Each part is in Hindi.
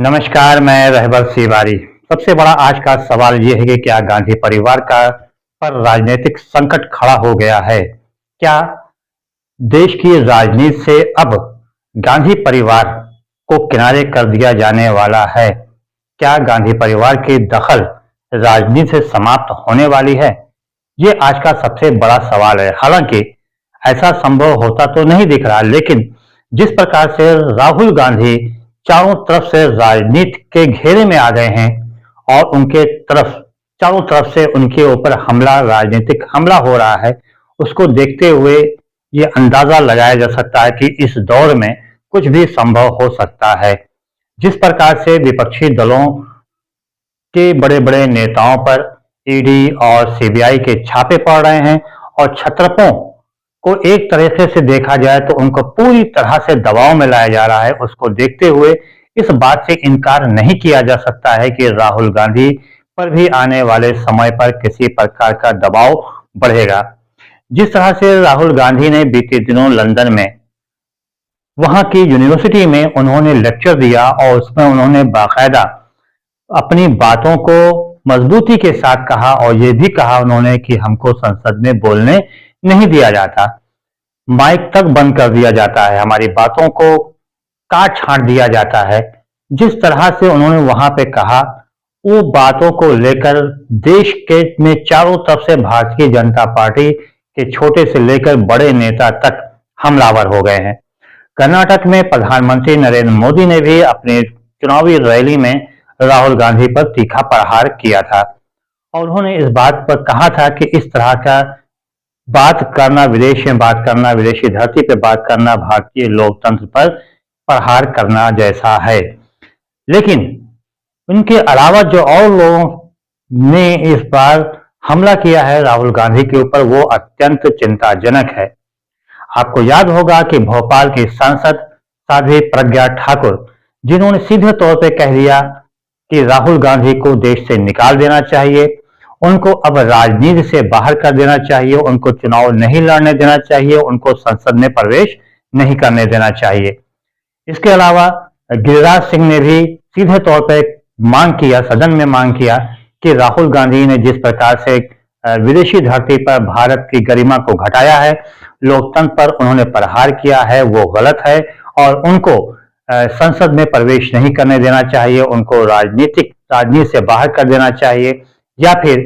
नमस्कार, मैं रहबर सिवारी। सबसे बड़ा आज का सवाल ये है कि क्या गांधी परिवार का पर राजनीतिक संकट खड़ा हो गया है? क्या देश की राजनीति से अब गांधी परिवार को किनारे कर दिया जाने वाला है? क्या गांधी परिवार की दखल राजनीति से समाप्त होने वाली है? ये आज का सबसे बड़ा सवाल है। हालांकि ऐसा संभव होता तो नहीं दिख रहा, लेकिन जिस प्रकार से राहुल गांधी चारों तरफ से राजनीति के घेरे में आ गए हैं और उनके तरफ चारों तरफ से उनके ऊपर हमला, राजनीतिक हमला हो रहा है, उसको देखते हुए ये अंदाजा लगाया जा सकता है कि इस दौर में कुछ भी संभव हो सकता है। जिस प्रकार से विपक्षी दलों के बड़े-बड़े नेताओं पर ईडी और सीबीआई के छापे पड़ रहे हैं और छत्रपों को एक तरीके से देखा जाए तो उनको पूरी तरह से दबाव में लाया जा रहा है। उसको देखते हुए इस बात से इनकार नहीं किया जा सकता है कि राहुल गांधी पर भी आने वाले समय पर किसी प्रकार का दबाव बढ़ेगा। जिस तरह से राहुल गांधी ने बीते दिनों लंदन में वहां की यूनिवर्सिटी में उन्होंने लेक्चर दिया और उसमें उन्होंने बाकायदा अपनी बातों को मजबूती के साथ कहा और ये भी कहा उन्होंने कि हमको संसद में बोलने नहीं दिया जाता, माइक तक बंद कर दिया जाता है, हमारी बातों को काट छांट दिया जाता है। जिस तरह से उन्होंने वहां पे कहा, वो बातों को लेकर देश के में चारों तरफ से भारतीय जनता पार्टी के छोटे से लेकर बड़े नेता तक हमलावर हो गए हैं। कर्नाटक में प्रधानमंत्री नरेंद्र मोदी ने भी अपनी चुनावी रैली में राहुल गांधी पर तीखा प्रहार किया था और उन्होंने इस बात पर कहा था कि इस तरह का बात करना, विदेश में बात करना, विदेशी धरती पर बात करना भारतीय लोकतंत्र पर प्रहार करना जैसा है। लेकिन उनके अलावा जो और लोगों ने इस बार हमला किया है राहुल गांधी के ऊपर, वो अत्यंत चिंताजनक है। आपको याद होगा कि भोपाल की सांसद साध्वी प्रज्ञा ठाकुर, जिन्होंने सीधे तौर पे कह दिया कि राहुल गांधी को देश से निकाल देना चाहिए, उनको अब राजनीति से बाहर कर देना चाहिए, उनको चुनाव नहीं लड़ने देना चाहिए, उनको संसद में प्रवेश नहीं करने देना चाहिए। इसके अलावा गिरिराज सिंह ने भी सीधे तौर पर मांग किया, सदन में मांग किया कि राहुल गांधी ने जिस प्रकार से विदेशी धरती पर भारत की गरिमा को घटाया है, लोकतंत्र पर उन्होंने प्रहार किया है, वो गलत है और उनको संसद में प्रवेश नहीं करने देना चाहिए, उनको राजनीति से बाहर कर देना चाहिए या फिर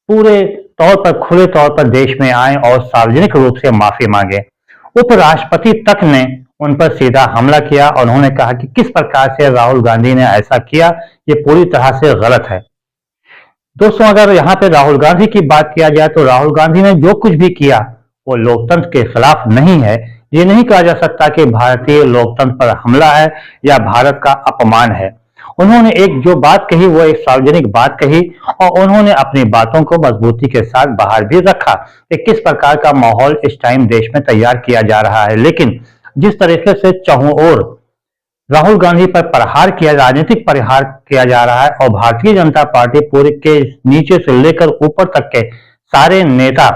पूरे तौर पर खुले तौर पर देश में आए और सार्वजनिक रूप से माफी मांगे। उपराष्ट्रपति तक ने उन पर सीधा हमला किया और उन्होंने कहा कि किस प्रकार से राहुल गांधी ने ऐसा किया, ये पूरी तरह से गलत है। दोस्तों, अगर यहाँ पे राहुल गांधी की बात किया जाए तो राहुल गांधी ने जो कुछ भी किया वो लोकतंत्र के खिलाफ नहीं है। ये नहीं कहा जा सकता कि भारतीय लोकतंत्र पर हमला है या भारत का अपमान है। उन्होंने एक जो बात कही वो एक सार्वजनिक बात कही और उन्होंने अपनी बातों को मजबूती के साथ बाहर भी रखा कि किस प्रकार का माहौल इस टाइम देश में तैयार किया जा रहा है। लेकिन जिस तरीके से चारों ओर राहुल गांधी पर प्रहार किया, राजनीतिक प्रहार किया जा रहा है और भारतीय जनता पार्टी पूरे के नीचे से लेकर ऊपर तक के सारे नेता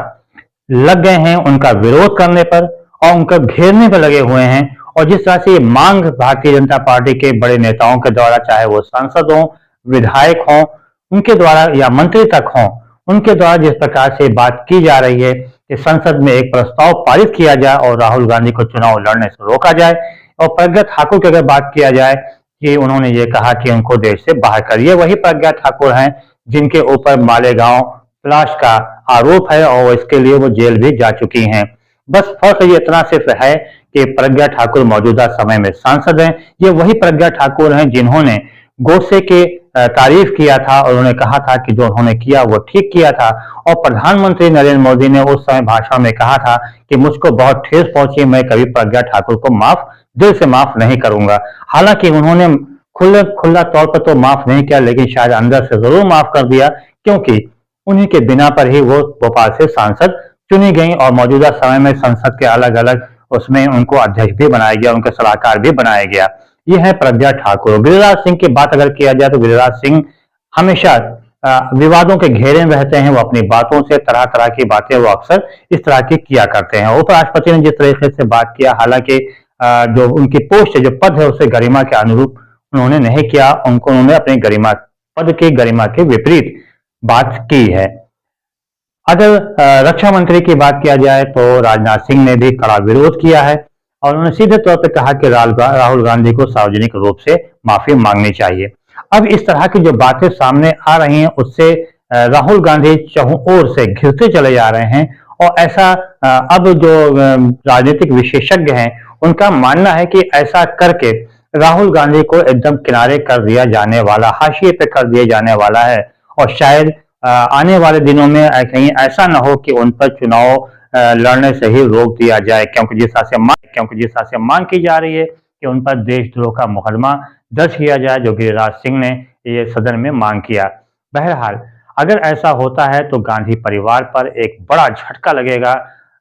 लग गए हैं उनका विरोध करने पर और उनका घेरने पर लगे हुए हैं। और जिस तरह से ये मांग भारतीय जनता पार्टी के बड़े नेताओं के द्वारा, चाहे वो सांसद हों, विधायक हों, उनके द्वारा या मंत्री तक हों, उनके द्वारा जिस प्रकार से बात की जा रही है कि संसद में एक प्रस्ताव पारित किया जाए और राहुल गांधी को चुनाव लड़ने से रोका जाए। और प्रज्ञा ठाकुर की अगर बात किया जाए कि उन्होंने ये कहा कि उनको देश से बाहर करिए, वही प्रज्ञा ठाकुर हैं जिनके ऊपर मालेगांव ब्लास्ट का आरोप है और इसके लिए वो जेल भी जा चुकी हैं। बस फर्क ये इतना सिर्फ है कि प्रज्ञा ठाकुर मौजूदा समय में सांसद हैं। ये वही प्रज्ञा ठाकुर हैं जिन्होंने गोडसे के तारीफ किया था और उन्होंने कहा था कि जो उन्होंने किया वो ठीक किया था। और प्रधानमंत्री नरेंद्र मोदी ने उस समय भाषण में कहा था कि मुझको बहुत ठेस पहुंची, मैं कभी प्रज्ञा ठाकुर को दिल से माफ नहीं करूंगा। हालांकि उन्होंने खुला तौर पर तो माफ नहीं किया, लेकिन शायद अंदर से जरूर माफ कर दिया, क्योंकि उन्हीं के बिना पर ही वो भोपाल से सांसद चुनी गई और मौजूदा समय में संसद के अलग अलग उसमें उनको अध्यक्ष भी बनाया गया, उनके सलाहकार भी बनाया गया। ये है प्रज्ञा ठाकुर। गिरिराज सिंह की बात अगर किया जाए तो गिरिराज सिंह हमेशा विवादों के घेरे में रहते हैं। वो अपनी बातों से तरह तरह की बातें वो अक्सर इस तरह की किया करते हैं। उपराष्ट्रपति ने जिस तरीके से बात किया, हालांकि जो उनकी पोस्ट जो पद है उससे गरिमा के अनुरूप उन्होंने नहीं किया, उन्होंने अपने गरिमा पद की गरिमा के विपरीत बात की है। अगर रक्षा मंत्री की बात किया जाए तो राजनाथ सिंह ने भी कड़ा विरोध किया है और उन्होंने सीधे तौर पर कहा कि राहुल गांधी को सार्वजनिक रूप से माफी मांगनी चाहिए। अब इस तरह की जो बातें सामने आ रही हैं उससे राहुल गांधी चहुं ओर से घिरते चले जा रहे हैं और ऐसा अब जो राजनीतिक विशेषज्ञ हैं उनका मानना है कि ऐसा करके राहुल गांधी को एकदम किनारे कर दिया जाने वाला, हाशिए पे कर दिया जाने वाला है और शायद आने वाले दिनों में कहीं ऐसा ना हो कि उन पर चुनाव लड़ने से ही रोक दिया जाए, क्योंकि जिस तरह से मांग की जा रही है कि उन पर देशद्रोह का मुकदमा दर्ज किया जाए, जो गिरिराज सिंह ने ये सदन में मांग किया। बहरहाल अगर ऐसा होता है तो गांधी परिवार पर एक बड़ा झटका लगेगा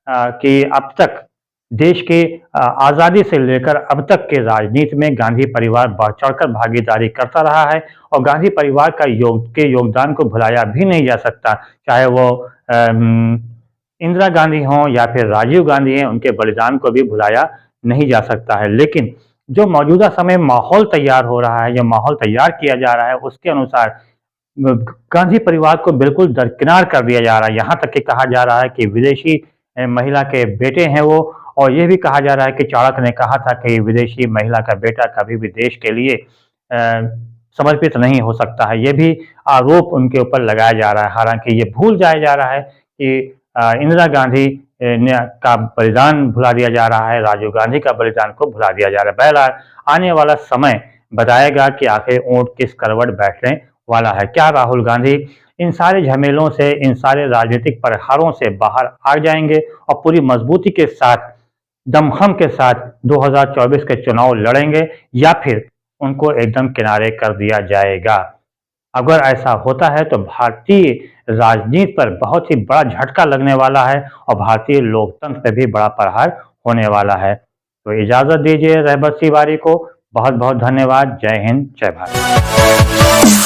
कि अब तक देश के आज़ादी से लेकर अब तक के राजनीति में गांधी परिवार बढ़ चढ़कर भागीदारी करता रहा है और गांधी परिवार का योगदान को भुलाया भी नहीं जा सकता, चाहे वो इंदिरा गांधी हों या फिर राजीव गांधी हैं, उनके बलिदान को भी भुलाया नहीं जा सकता है। लेकिन जो मौजूदा समय माहौल तैयार हो रहा है, जो माहौल तैयार किया जा रहा है, उसके अनुसार गांधी परिवार को बिल्कुल दरकिनार कर दिया जा रहा है। यहाँ तक कि कहा जा रहा है कि विदेशी महिला के बेटे हैं वो, और ये भी कहा जा रहा है कि चाणक्य ने कहा था कि विदेशी महिला का बेटा कभी भी देश के लिए समर्पित नहीं हो सकता है। ये भी आरोप उनके ऊपर लगाया जा रहा है। हालांकि ये भूल जाया जा रहा है कि इंदिरा गांधी का बलिदान भुला दिया जा रहा है, राजीव गांधी का बलिदान को भुला दिया जा रहा है। बहरहाल आने वाला समय बताएगा कि आखिर ऊंट किस करवट बैठने वाला है। क्या राहुल गांधी इन सारे झमेलों से, इन सारे राजनीतिक प्रहारों से बाहर आ जाएंगे और पूरी मजबूती के साथ, दमखम के साथ 2024 के चुनाव लड़ेंगे, या फिर उनको एकदम किनारे कर दिया जाएगा? अगर ऐसा होता है तो भारतीय राजनीति पर बहुत ही बड़ा झटका लगने वाला है और भारतीय लोकतंत्र पर भी बड़ा प्रहार होने वाला है। तो इजाजत दीजिए रहबर सिवारी को। बहुत बहुत धन्यवाद। जय हिंद, जय भारत।